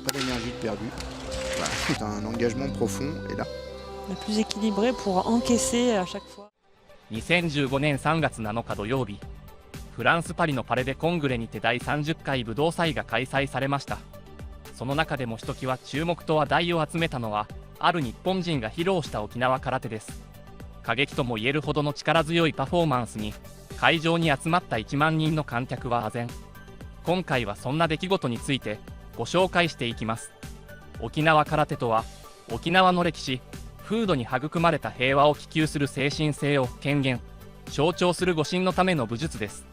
pas d'énergie de perdue. Voilà, c'est un engagement profond et là. La plus équilibrée pour encaisser à chaque fois. 2015年3月7日土曜日、フランス・パリのパレデ・コングレにて第30回武道祭が開催されました。その中でもひときわ注目と話題を集めたのは、ある日本人が披露した沖縄空手です。過激とも言えるほどの力強いパフォーマンスに、会場に集まった1万人の観客は唖然。今回はそんな出来事についてご紹介していきます。沖縄空手とは、沖縄の歴史、風土に育まれた平和を希求する精神性を権限、象徴する護身のための武術です。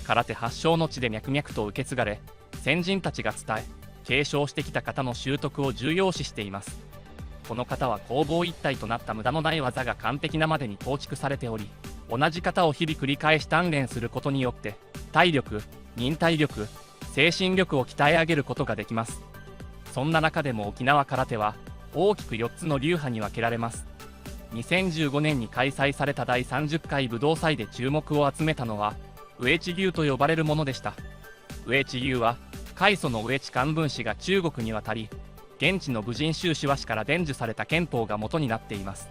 空手発祥の地で脈々と受け継がれ、先人たちが伝え、継承してきた方の習得を重要視しています。この方は攻防一体となった無駄のない技が完璧なまでに構築されており、同じ型を日々繰り返し鍛錬することによって、体力、忍耐力、精神力を鍛え上げることができます。そんな中でも沖縄空手は、大きく4つの流派に分けられます。2015年に開催された第30回武道祭で注目を集めたのは、上地流と呼ばれるものでした。上地流は、開祖の上地漢文氏が中国に渡り、現地の武人宗師和氏から伝授された憲法が元になっています。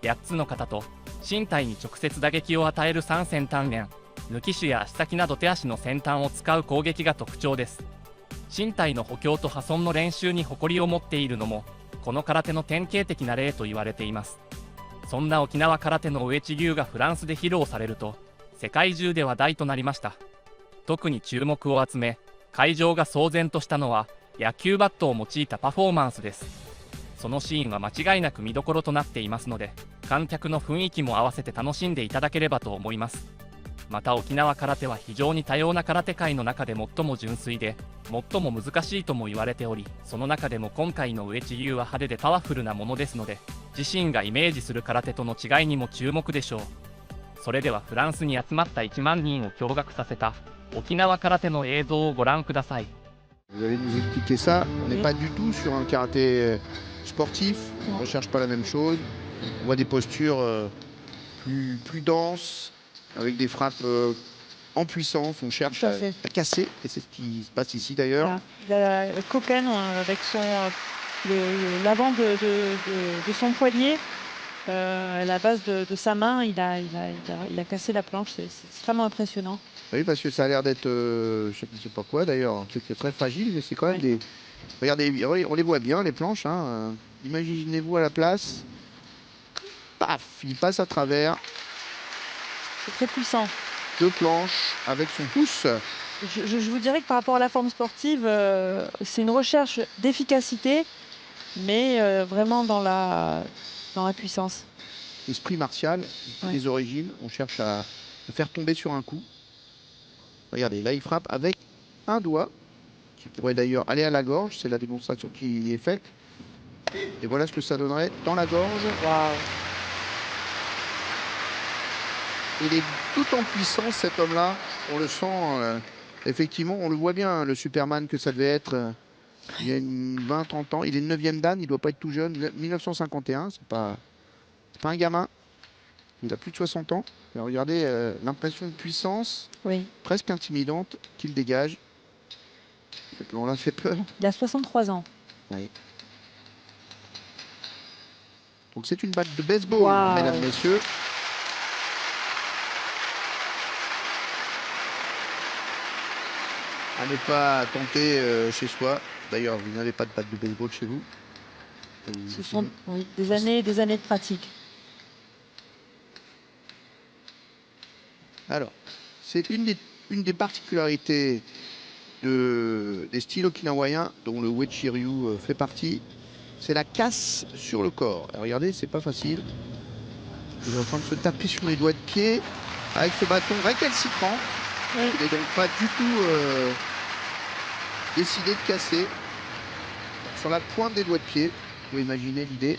8つの型と、身体に直接打撃を与える三線鍛錬、抜き手や足先など手足の先端を使う攻撃が特徴です。身体の補強と破損の練習に誇りを持っているのも、この空手の典型的な例と言われています。そんな沖縄空手の上地流がフランスで披露されると、世界中で話題となりました。特に注目を集め、会場が騒然としたのは、野球バットを用いたパフォーマンスです。そのシーンは間違いなく見どころとなっていますので、観客の雰囲気も合わせて楽しんでいただければと思います。また沖縄空手は非常に多様な空手界の中で最も純粋で、最も難しいとも言われており、その中でも今回の上地流は派手でパワフルなものですので、自身がイメージする空手との違いにも注目でしょう。それではフランスに集まった1万人を驚愕させた沖縄空手の映像をご覧ください。Vous allez nous expliquer ça. On n'est pas du tout sur un karaté sportif. On ne recherche pas la même chose. On voit des postures plus denses, avec des frappes en puissance. On cherche à casser. Et c'est ce qui se passe ici d'ailleurs. Voilà. Il a Koken avec l'avant de son poignet. À la base de sa main, il a cassé la planche. C'est extrêmement impressionnant. Oui, parce que ça a l'air d'être, je ne sais pas quoi d'ailleurs, c'est très fragile, mais c'est quand même des... Regardez, on les voit bien, les planches. Hein. Imaginez-vous à la place. Paf, il passe à travers. C'est très puissant. 2 planches avec son pouce. Je vous dirais que par rapport à la forme sportive, c'est une recherche d'efficacité, mais vraiment dans la puissance. Esprit martial, les origines, on cherche à le faire tomber sur un coup. Regardez, là il frappe avec un doigt, qui pourrait d'ailleurs aller à la gorge, c'est la démonstration qui est faite. Et voilà ce que ça donnerait dans la gorge. Waouh! Il est tout en puissance cet homme-là, on le sent, effectivement, on le voit bien, le Superman que ça devait être il y a 20-30 ans. Il est 9e dan, il ne doit pas être tout jeune, 1951, c'est pas un gamin. Il a plus de 60 ans. Alors regardez l'impression de puissance, presque intimidante, qu'il dégage. On l'a fait peur. Il a 63 ans. Oui. Donc c'est une batte de baseball, mesdames, messieurs. À ne pas tenter chez soi. D'ailleurs, vous n'avez pas de batte de baseball chez vous. Ce sont des années et des années de pratique. Alors, c'est une des particularités des styles okinawaïens dont le Uechi-ryu fait partie, c'est la casse sur le corps. Alors, regardez, c'est pas facile. Il est en train de se taper sur les doigts de pied avec ce bâton récalcitrant. Il n'est donc pas du tout décidé de casser. Sur la pointe des doigts de pied, vous pouvez imaginer l'idée.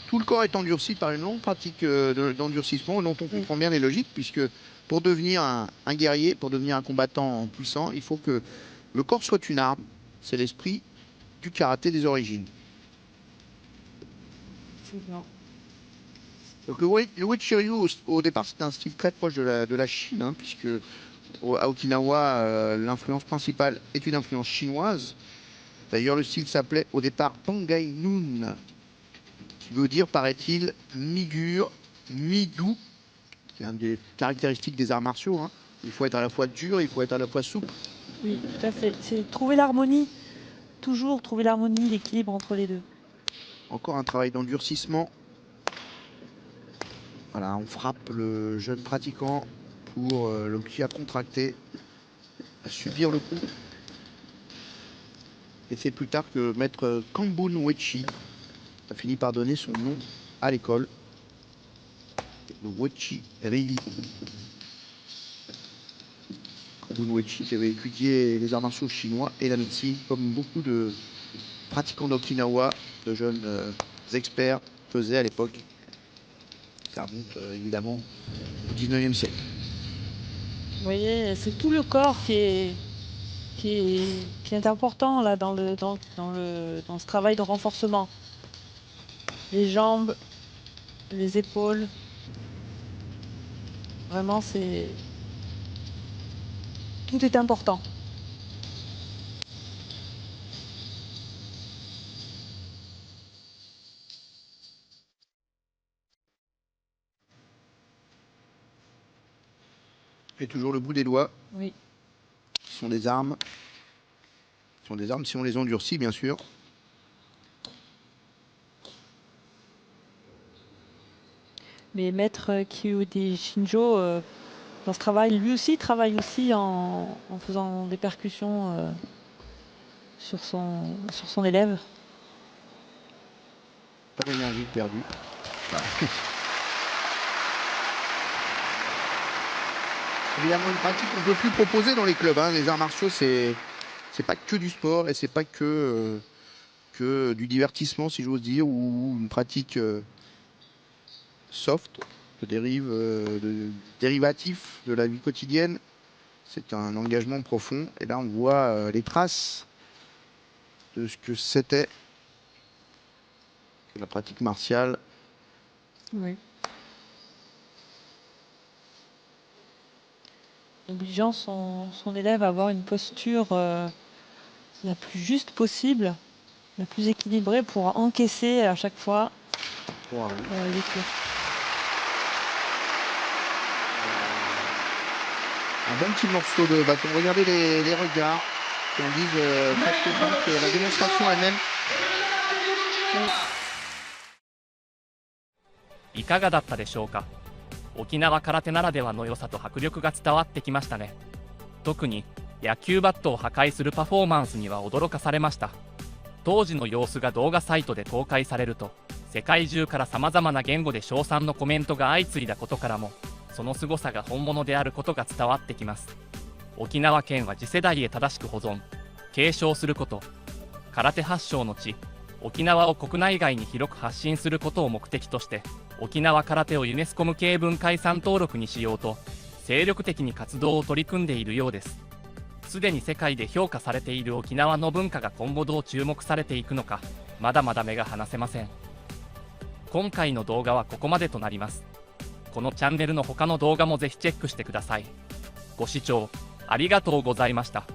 Tout le corps est endurci par une longue pratique d'endurcissement dont on comprend bien les logiques, puisque pour devenir un guerrier, pour devenir un combattant puissant, il faut que le corps soit une arme. C'est l'esprit du karaté des origines. Donc le Uechi-ryu, au départ, c'est un style très proche de la Chine, hein, puisque à Okinawa, l'influence principale est une influence chinoise. D'ailleurs, le style s'appelait au départ Tongai Nun, qui veut dire, paraît-il, mi-dur, mi-doux. C'est une des caractéristiques des arts martiaux, hein. Il faut être à la fois dur, il faut être à la fois souple. Oui, tout à fait. C'est trouver l'harmonie, toujours trouver l'harmonie, l'équilibre entre les deux. Encore un travail d'endurcissement. Voilà, on frappe le jeune pratiquant pour le qui a contracté, à subir le coup. Et c'est plus tard que maître Kambun Wechi a fini par donner son nom à l'école. Le Wechi Rei. Kambun Wechi qui avait étudié les arts martiaux chinois et la médecine, comme beaucoup de pratiquants d'Okinawa, de jeunes experts faisaient à l'époque. Ça remonte évidemment au 19e siècle. Vous voyez, c'est tout le corps qui est important là dans ce travail de renforcement. Les jambes, les épaules. Vraiment, tout est important. Et toujours le bout des doigts, Oui. qui sont des armes. Ce sont des armes si on les endurcit, bien sûr. Mais maître Kyude Shinjo, dans ce travail, lui aussi travaille aussi en faisant des percussions sur son élève. Pas d'énergie perdue. Évidemment, une pratique qu'on ne peut plus proposer dans les clubs, hein. Les arts martiaux, c'est pas que du sport et c'est pas que du divertissement, si j'ose dire, ou une pratique soft, dérivatif de la vie quotidienne. C'est un engagement profond. Et là, on voit les traces de ce que c'était la pratique martiale. Oui. Obligeant son élève à avoir une posture la plus juste possible, la plus équilibrée pour encaisser à chaque fois Wow. les coups. Un bon petit morceau de bâton. Regardez les regards qui en disent presque tant que la démonstration elle-même. いかがだったでしょうか。沖縄空手ならではの良さと迫力が伝わってきましたね。特に野球バットを破壊するパフォーマンスには驚かされました。当時の様子が動画サイトで公開されると、世界中からさまざまな言語で称賛のコメントが相次いだことからも、その凄さが本物であることが伝わってきます。沖縄県は次世代へ正しく保存、継承すること、空手発祥の地、沖縄を国内外に広く発信することを目的として、沖縄空手をユネスコ無形文化遺産登録にしようと、精力的に活動を取り組んでいるようです。すでに世界で評価されている沖縄の文化が今後どう注目されていくのか、まだまだ目が離せません。今回の動画はここまでとなります。このチャンネルの他の動画もぜひチェックしてください。ご視聴ありがとうございました。